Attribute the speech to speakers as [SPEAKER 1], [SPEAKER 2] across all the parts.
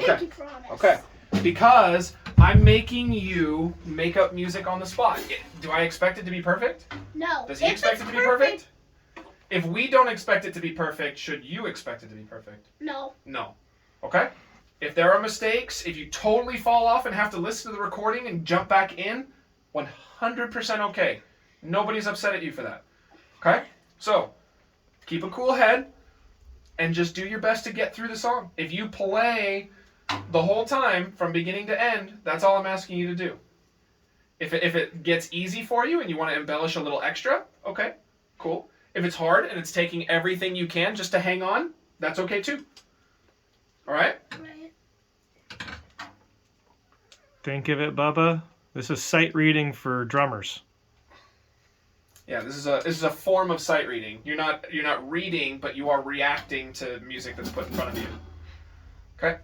[SPEAKER 1] Okay.
[SPEAKER 2] Pinky promise.
[SPEAKER 1] Okay. Because I'm making you make up music on the spot. Do I expect it to be perfect?
[SPEAKER 2] No.
[SPEAKER 1] Does he expect it to be perfect? If we don't expect it to be perfect, should you expect it to be perfect?
[SPEAKER 2] No.
[SPEAKER 1] No. Okay? If there are mistakes, if you totally fall off and have to listen to the recording and jump back in, 100% okay. Nobody's upset at you for that. Okay? So, keep a cool head and just do your best to get through the song. If you play the whole time from beginning to end, that's all I'm asking you to do. If it gets easy for you and you want to embellish a little extra, okay, cool. If it's hard and it's taking everything you can just to hang on, that's okay too. All right?
[SPEAKER 2] Right.
[SPEAKER 3] Think of it, Bubba. This is sight reading for drummers.
[SPEAKER 1] Yeah, this is a form of sight reading. You're not reading, but you are reacting to music that's put in front of you. Okay?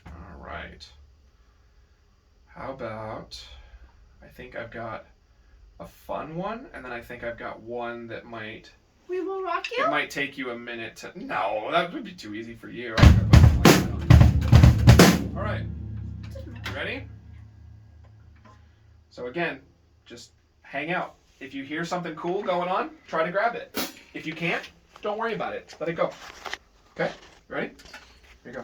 [SPEAKER 1] All right. How about, I think I've got a fun one, and then I think I've got one that might
[SPEAKER 2] We will rock you.
[SPEAKER 1] it might take you a minute to. No, that would be too easy for you. All right. You ready? So again, just hang out. If you hear something cool going on, try to grab it. If you can't, don't worry about it. Let it go. Okay? Ready? Here you go.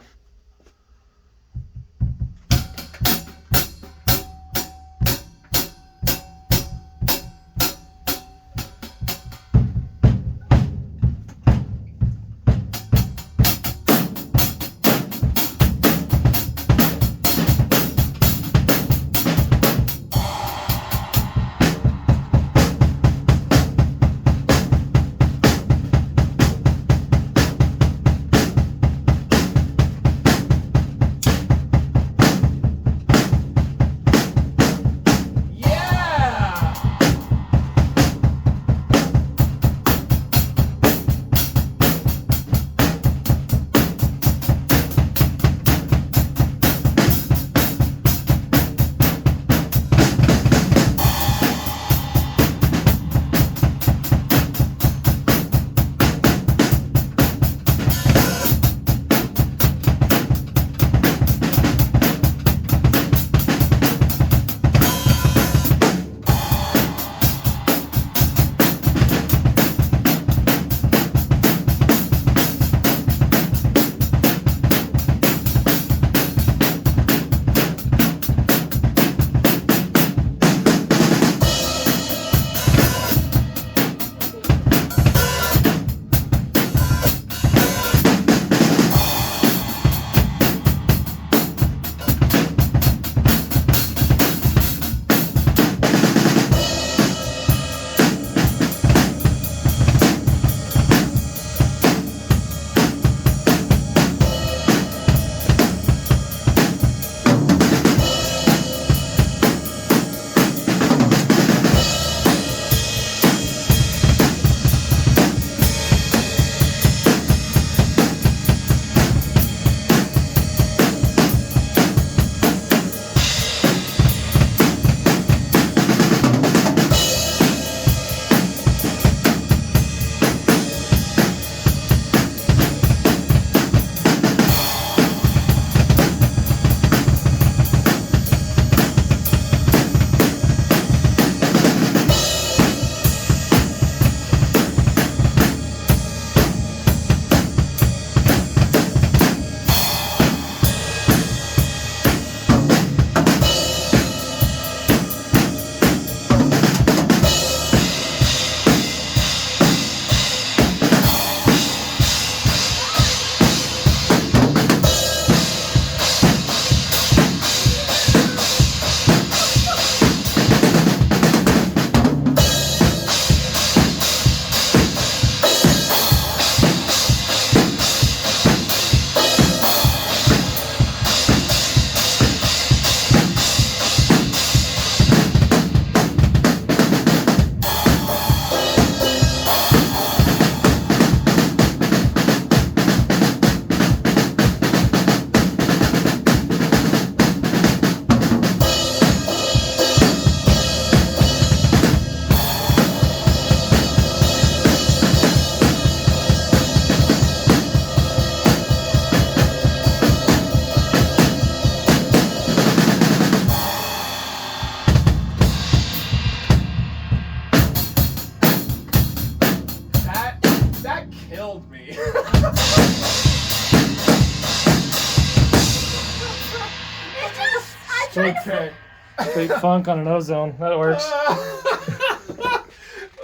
[SPEAKER 2] I tried to
[SPEAKER 1] Okay.
[SPEAKER 3] Big funk on an ozone. That works.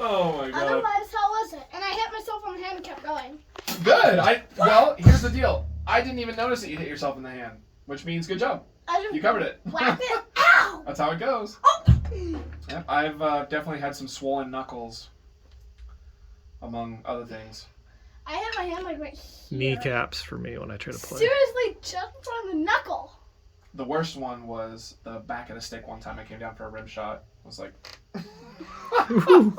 [SPEAKER 1] Oh my god.
[SPEAKER 2] Otherwise, how was it? And I hit myself on the hand and kept going.
[SPEAKER 1] Good. Well, here's the deal. I didn't even notice that you hit yourself in the hand, which means good job.
[SPEAKER 2] I just
[SPEAKER 1] You covered it.
[SPEAKER 2] whacked it. Ow!
[SPEAKER 1] That's how it goes.
[SPEAKER 2] Oh!
[SPEAKER 1] Yep, I've definitely had some swollen knuckles, among other things.
[SPEAKER 2] I hit my hand like right here.
[SPEAKER 3] Kneecaps for me when I try to play.
[SPEAKER 2] Seriously, just in front of the knuckle.
[SPEAKER 1] The worst one was the back of the stick one time I came down for a rim shot. I was like,
[SPEAKER 3] Ooh.
[SPEAKER 2] Dude,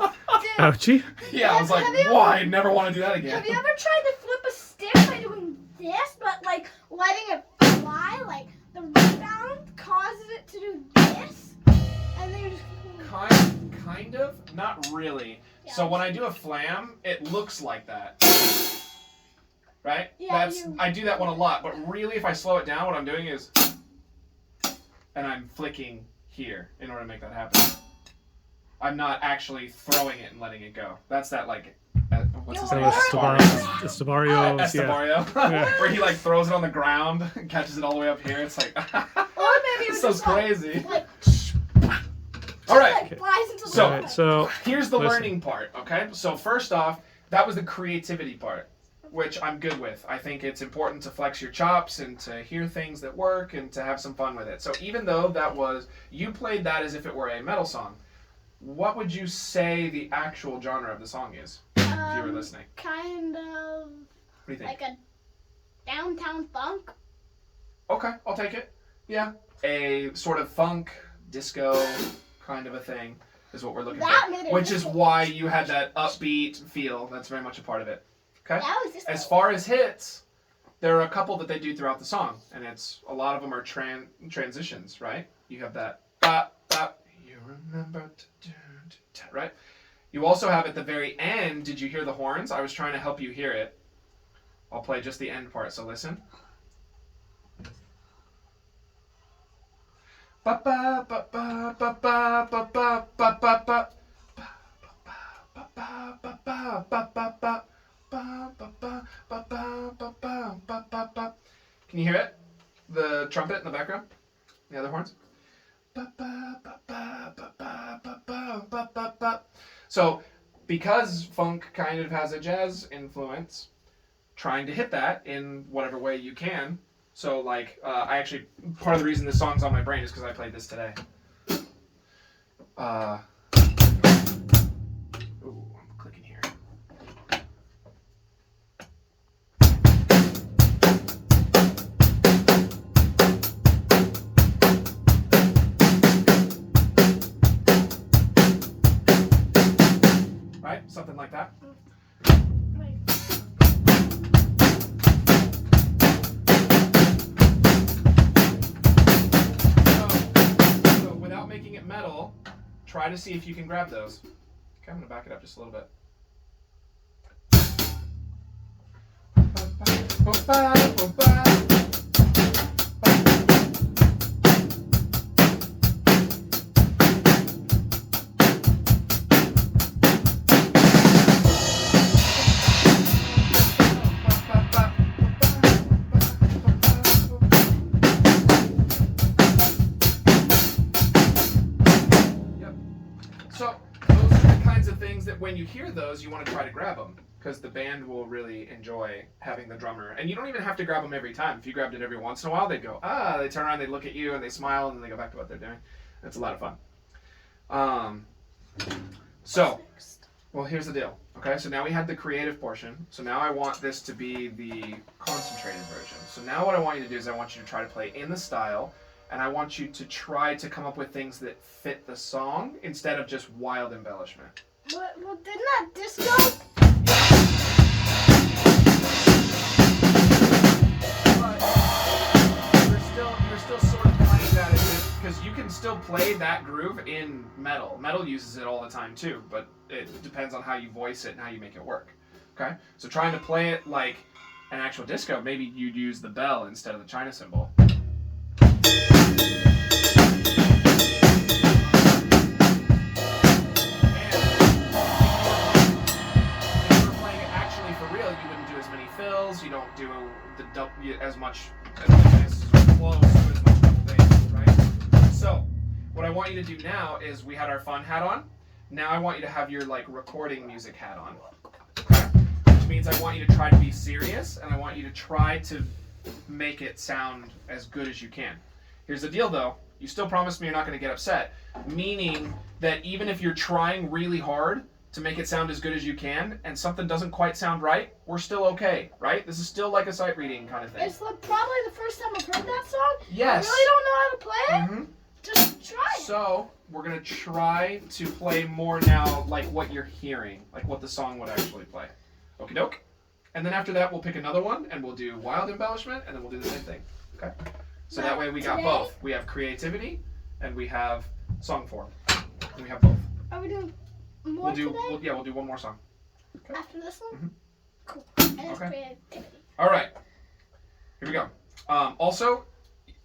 [SPEAKER 3] Ouchie.
[SPEAKER 1] yeah, I was like,
[SPEAKER 2] Have you-
[SPEAKER 1] why? I never want to do that again.
[SPEAKER 2] have you ever tried to flip a stick by doing this, but like letting it fly? Like the rebound causes it to do this, and then you just.
[SPEAKER 1] Kind of, not really.
[SPEAKER 2] Yeah.
[SPEAKER 1] So when I do a flam, it looks like that. Right?
[SPEAKER 2] Yeah,
[SPEAKER 1] I do that one a lot, but really if I slow it down, what I'm doing is, and I'm flicking here in order to make that happen. I'm not actually throwing it and letting it go. That's that like, what's his
[SPEAKER 2] Yo,
[SPEAKER 1] name?
[SPEAKER 3] Estebario. Yeah.
[SPEAKER 1] Estebario.
[SPEAKER 3] Yeah.
[SPEAKER 1] Where he like throws it on the ground and catches it all the way up here. It's like,
[SPEAKER 2] Or maybe it
[SPEAKER 1] this
[SPEAKER 2] was
[SPEAKER 1] sounds
[SPEAKER 2] just like,
[SPEAKER 1] crazy.
[SPEAKER 2] like,
[SPEAKER 1] All right.
[SPEAKER 2] like flies into the
[SPEAKER 1] So-
[SPEAKER 3] Alright, so
[SPEAKER 1] Here's the
[SPEAKER 3] Listen.
[SPEAKER 1] learning part, okay? So first off, that was the creativity part, which I'm good with. I think it's important to flex your chops and to hear things that work and to have some fun with it. So even though that was, you played that as if it were a metal song, what would you say the actual genre of the song is, if you were listening?
[SPEAKER 2] kind of
[SPEAKER 1] What do you think?
[SPEAKER 2] like a downtown funk.
[SPEAKER 1] Okay, I'll take it. Yeah. A sort of funk, disco kind of a thing is what we're looking
[SPEAKER 2] That
[SPEAKER 1] for.
[SPEAKER 2] made it
[SPEAKER 1] Which is
[SPEAKER 2] really
[SPEAKER 1] why you had that upbeat feel. That's very much a part of it. Okay?
[SPEAKER 2] That was just
[SPEAKER 1] As far as hits, there are a couple that they do throughout the song, and it's a lot of them are transitions, right? You have that ba ba. You remember to do, right? You also have at the very end. Did you hear the horns? I was trying to help you hear it. I'll play just the end part. So listen. Ba ba ba ba ba ba ba ba ba ba ba. Can you hear it? The trumpet in the background? The other horns? So, because funk kind of has a jazz influence, trying to hit that in whatever way you can. So, like, I actually, part of the reason this song's on my brain is because I played this today. Ooh, I'm clicking here. Right? Something like that. So without making it metal, try to see if you can grab those. Okay, I'm going to back it up just a little bit. Yep. So those are the kinds of things that when you hear those, you want to try to grab them because the band will really enjoy having the drummer. And you don't even have to grab them every time. If you grabbed it every once in a while, they'd go, ah, they turn around, they look at you, and they smile, and then they go back to what they're doing. It's a lot of fun. So, well, here's the deal. Okay, so now we had the creative portion. So now I want this to be the concentrated version. So now what I want you to do is I want you to try to play in the style, and I want you to try to come up with things that fit the song instead of just wild embellishment.
[SPEAKER 2] Well, didn't that disco?
[SPEAKER 1] But you're still sort of playing that because you can still play that groove in metal. Metal uses it all the time too, but it depends on how you voice it and how you make it work. Okay, so trying to play it like an actual disco, maybe you'd use the bell instead of the China cymbal. fills. You don't do as much as close to as much things, right? So, what I want you to do now is we had our fun hat on. Now I want you to have your like recording music hat on. Okay? Which means I want you to try to be serious, and I want you to try to make it sound as good as you can. Here's the deal though, you still promised me you're not going to get upset, meaning that even if you're trying really hard to make it sound as good as you can and something doesn't quite sound right, we're still okay, right? This is still like a sight reading kind of thing.
[SPEAKER 2] It's probably the first time I've heard that song.
[SPEAKER 1] Yes.
[SPEAKER 2] I really don't know how to play it.
[SPEAKER 1] Mm-hmm.
[SPEAKER 2] Just try it.
[SPEAKER 1] So we're going to try to play more now like what you're hearing, like what the song would actually play. Okie doke. And then after that, we'll pick another one, and we'll do wild embellishment, and then we'll do the same thing. Okay? So that way we got both. We have creativity, and we have song form. And we have both.
[SPEAKER 2] Are we doing more today?
[SPEAKER 1] We'll do one more song. Okay.
[SPEAKER 2] After this one?
[SPEAKER 1] Mhm.
[SPEAKER 2] Cool. And it's
[SPEAKER 1] Okay.
[SPEAKER 2] creativity.
[SPEAKER 1] All right. Here we go. Also,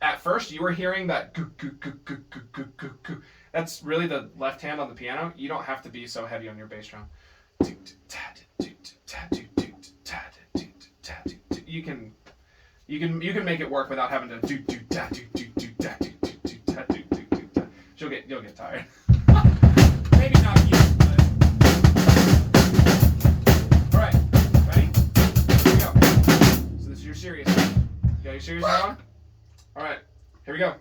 [SPEAKER 1] at first, you were hearing that goo, goo, goo, goo, goo, goo, goo, goo. That's really the left hand on the piano. You don't have to be so heavy on your bass drum. You can make it work without having to do da do do do da do do do da do do do da. You'll get tired. Maybe not you, but all right. Ready? Here we go. So this is your serious hat. You got your serious hat on? All right. Here we go.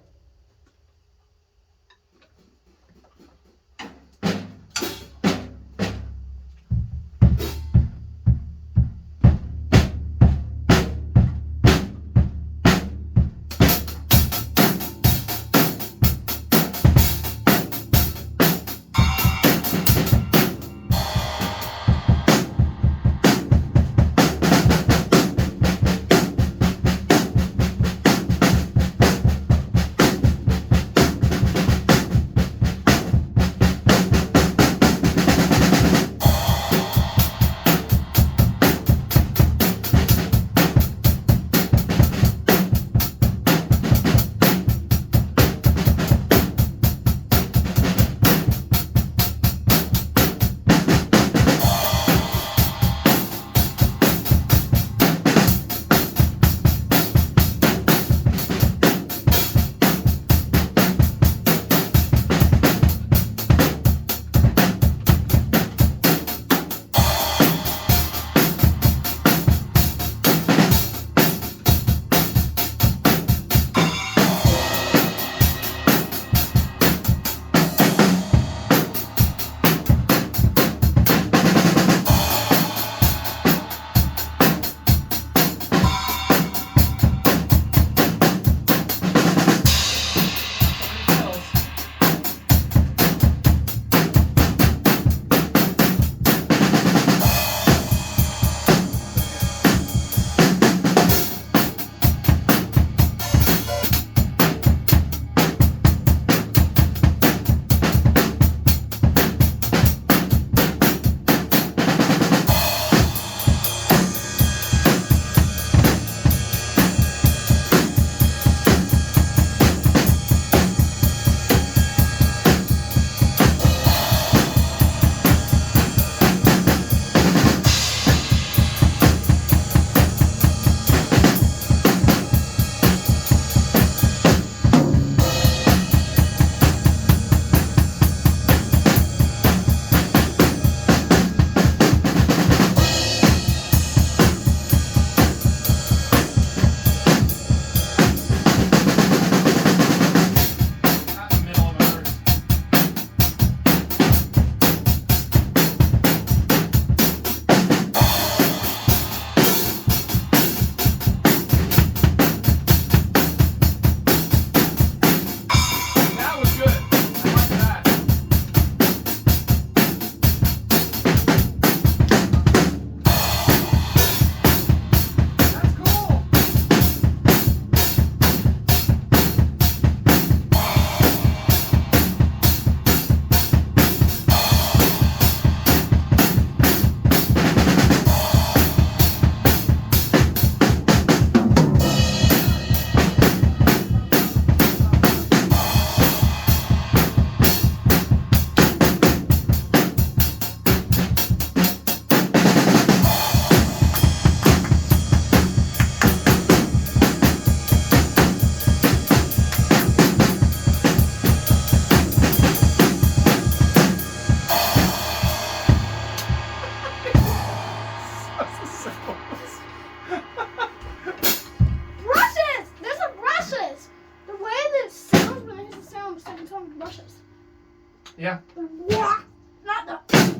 [SPEAKER 1] Yeah.
[SPEAKER 2] Wah! Not the,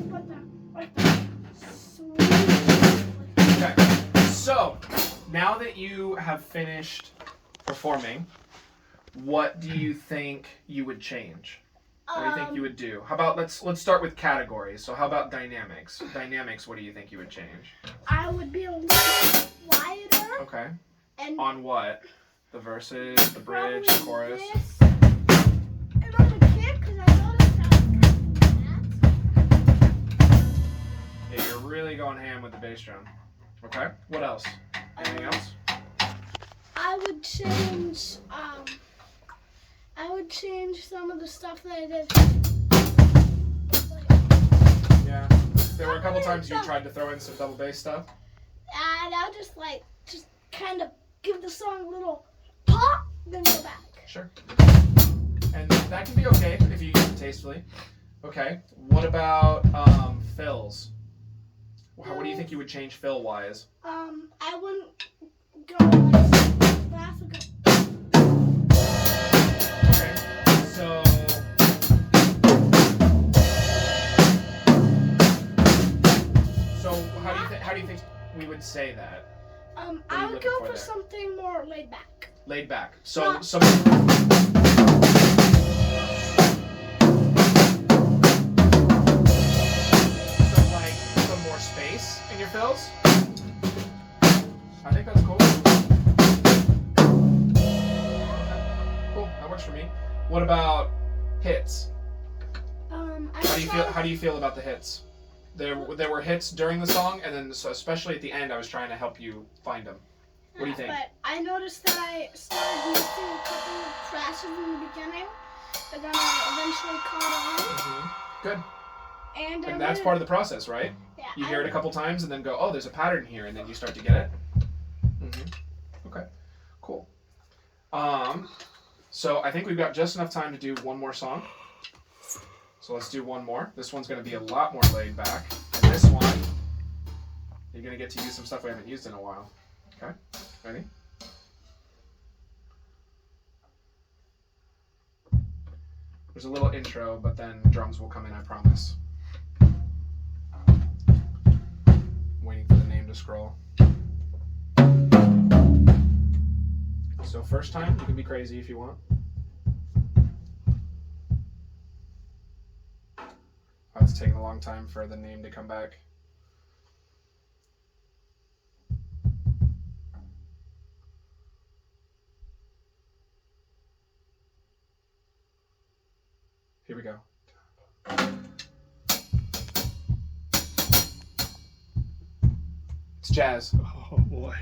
[SPEAKER 2] but the, like the sweep.
[SPEAKER 1] Okay. So, now that you have finished performing, what do you think you would change? What do you think you would do? How about let's start with categories. So how about dynamics? Dynamics, what do you think you would change?
[SPEAKER 2] I would be a little bit quieter.
[SPEAKER 1] Okay.
[SPEAKER 2] And
[SPEAKER 1] On what? The verses, the bridge, the
[SPEAKER 2] probably
[SPEAKER 1] chorus?
[SPEAKER 2] this. And on the kick, because I noticed that was kind of
[SPEAKER 1] Yeah, you're really going ham with the bass drum. Okay. What else? Anything else?
[SPEAKER 2] I would change, some of the stuff that I did.
[SPEAKER 1] Yeah. There were a couple times you tried to throw in some double bass stuff.
[SPEAKER 2] And I would just kind of give the song a little pop, then go back.
[SPEAKER 1] Sure. And that can be okay if you use it tastefully. Okay. What about fills? What do you think you would change fill-wise?
[SPEAKER 2] I wouldn't go like classical.
[SPEAKER 1] Okay. So how do you think we would say that?
[SPEAKER 2] I
[SPEAKER 1] you
[SPEAKER 2] would
[SPEAKER 1] looking
[SPEAKER 2] go
[SPEAKER 1] for
[SPEAKER 2] for
[SPEAKER 1] there?
[SPEAKER 2] something more laid back.
[SPEAKER 1] Laid back. So
[SPEAKER 2] No.
[SPEAKER 1] some like some more space in your fills? I think that's cool. Cool, that works for me. What about hits? How do you feel about the hits? There were hits during the song, and then so especially at the end, I was trying to help you find them. What do you think?
[SPEAKER 2] But I noticed that I started missing a couple of crashes in the beginning, but then I eventually caught
[SPEAKER 1] Good.
[SPEAKER 2] on. And
[SPEAKER 1] And that's part of the process, right?
[SPEAKER 2] Yeah,
[SPEAKER 1] You hear it a couple times and then go, oh, there's a pattern here, and then you start to get it. Okay, cool. So I think we've got just enough time to do one more song. So let's do one more. This one's going to be a lot more laid back. And this one, you're going to get to use some stuff we haven't used in a while. Okay, ready? There's a little intro, but then drums will come in, I promise. Waiting for the name to scroll. So first time, you can be crazy if you want. Oh, it's taking a long time for the name to come back. Here we go. It's jazz.
[SPEAKER 3] Oh boy.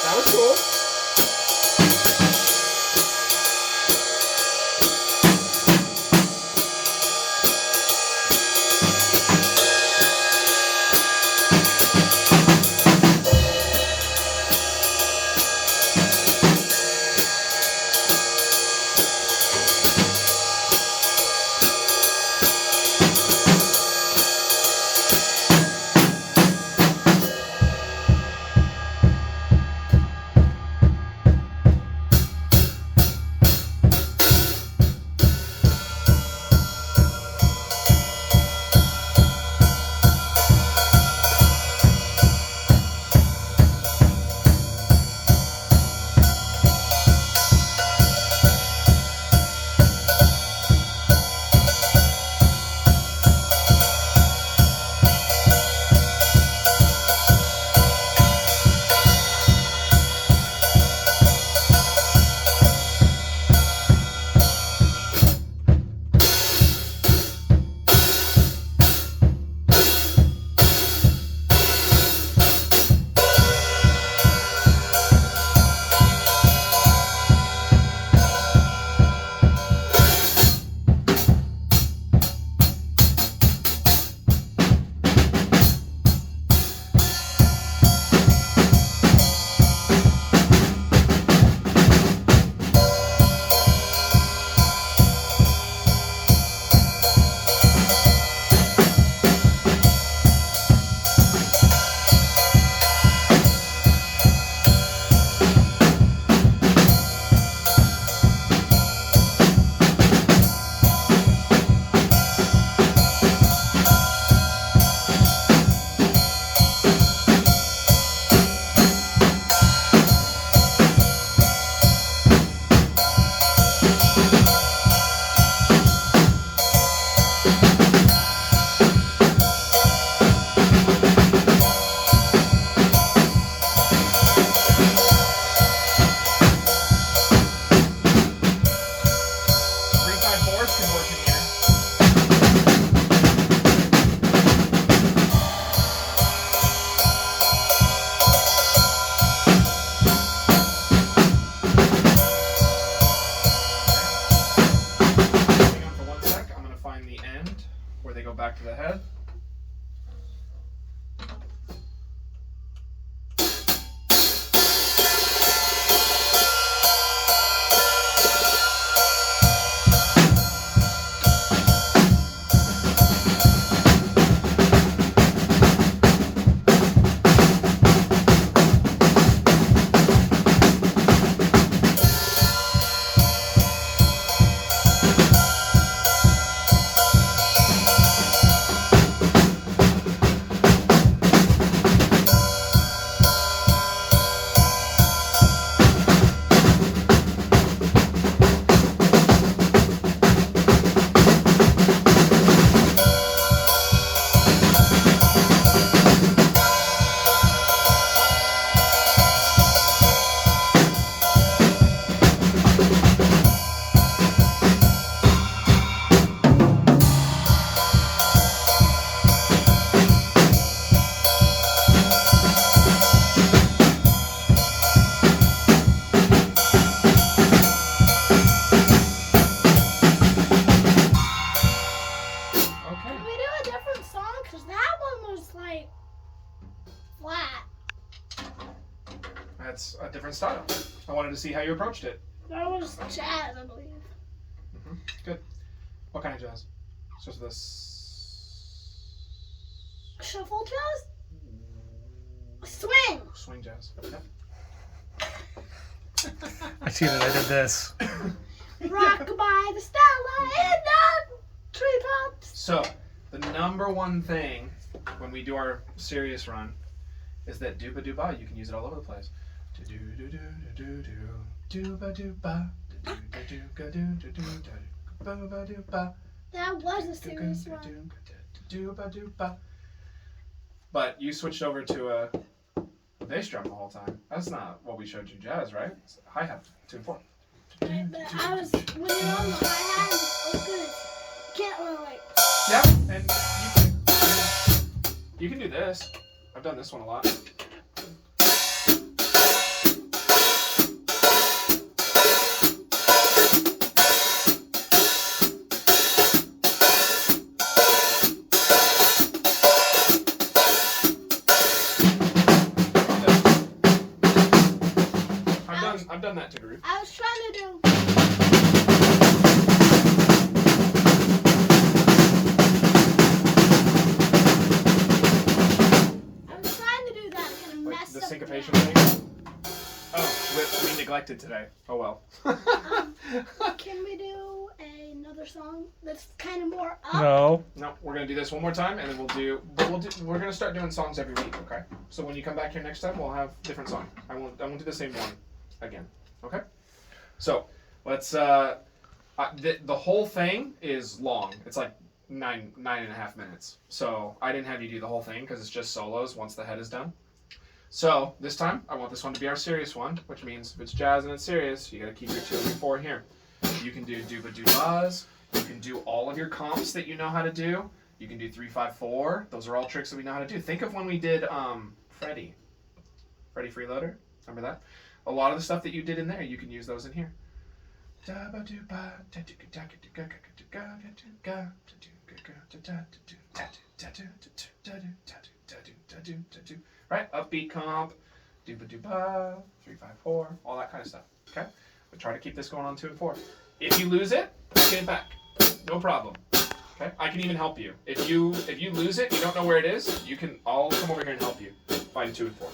[SPEAKER 1] That was cool. back to the head. Okay.
[SPEAKER 2] Can we do a different song? Because that one was like flat.
[SPEAKER 1] That's a different style. I wanted to see how you approached it.
[SPEAKER 2] That was jazz, I believe.
[SPEAKER 1] Good. What kind of jazz? Just this.
[SPEAKER 2] Shuffle jazz? Swing!
[SPEAKER 1] Swing jazz. Yep.
[SPEAKER 3] I see that I did this.
[SPEAKER 2] Rock by the starlight and the treetops.
[SPEAKER 1] So, the number one thing when we do our serious run is that dooba dooba. You can use it all over the place. Do do do do do do dooba dooba. Dooba dooba.
[SPEAKER 2] That was a serious one.
[SPEAKER 1] Dooba dooba. But you switched over to a bass drum the whole time. That's not what we showed you jazz, right? It's hi hat, 2 and 4.
[SPEAKER 2] But I was, when you're on the hi-hat, it's so good. You can't really like,
[SPEAKER 1] Yeah, and you can do this. I've done this one a lot. I've done that to groove.
[SPEAKER 2] I was trying to do. I was trying to do that and I
[SPEAKER 1] Like
[SPEAKER 2] messed
[SPEAKER 1] the
[SPEAKER 2] up.
[SPEAKER 1] syncopation
[SPEAKER 2] again.
[SPEAKER 1] thing. Oh, we neglected today. Oh well.
[SPEAKER 2] Can we do another song that's kind of more up?
[SPEAKER 3] No.
[SPEAKER 1] No, we're gonna do this one more time, and then we're gonna start doing songs every week. Okay. So when you come back here next time, we'll have different song. I won't do the same one again. Okay. So let's. The whole thing is long. It's like nine and a half minutes. So I didn't have you do the whole thing because it's just solos once the head is done. So this time I want this one to be our serious one, which means if it's jazz and it's serious, you got to keep your 2 and your 4 here. You can do dooba doobas. You can do all of your comps that you know how to do. You can do 3-5-4. Those are all tricks that we know how to do. Think of when we did Freddy Freeloader. Remember that? A lot of the stuff that you did in there, you can use those in here. Right? Upbeat comp, dooba dooba, 3-5-4, all that kind of stuff. Okay? But try to keep this going on 2 and 4. If you lose it, get it back. No problem. Okay? I can even help you. If you lose it, you don't know where it is, I'll come over here and help you find 2 and 4.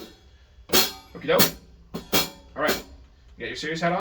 [SPEAKER 1] Okie doke? Alright. You got your serious hat on?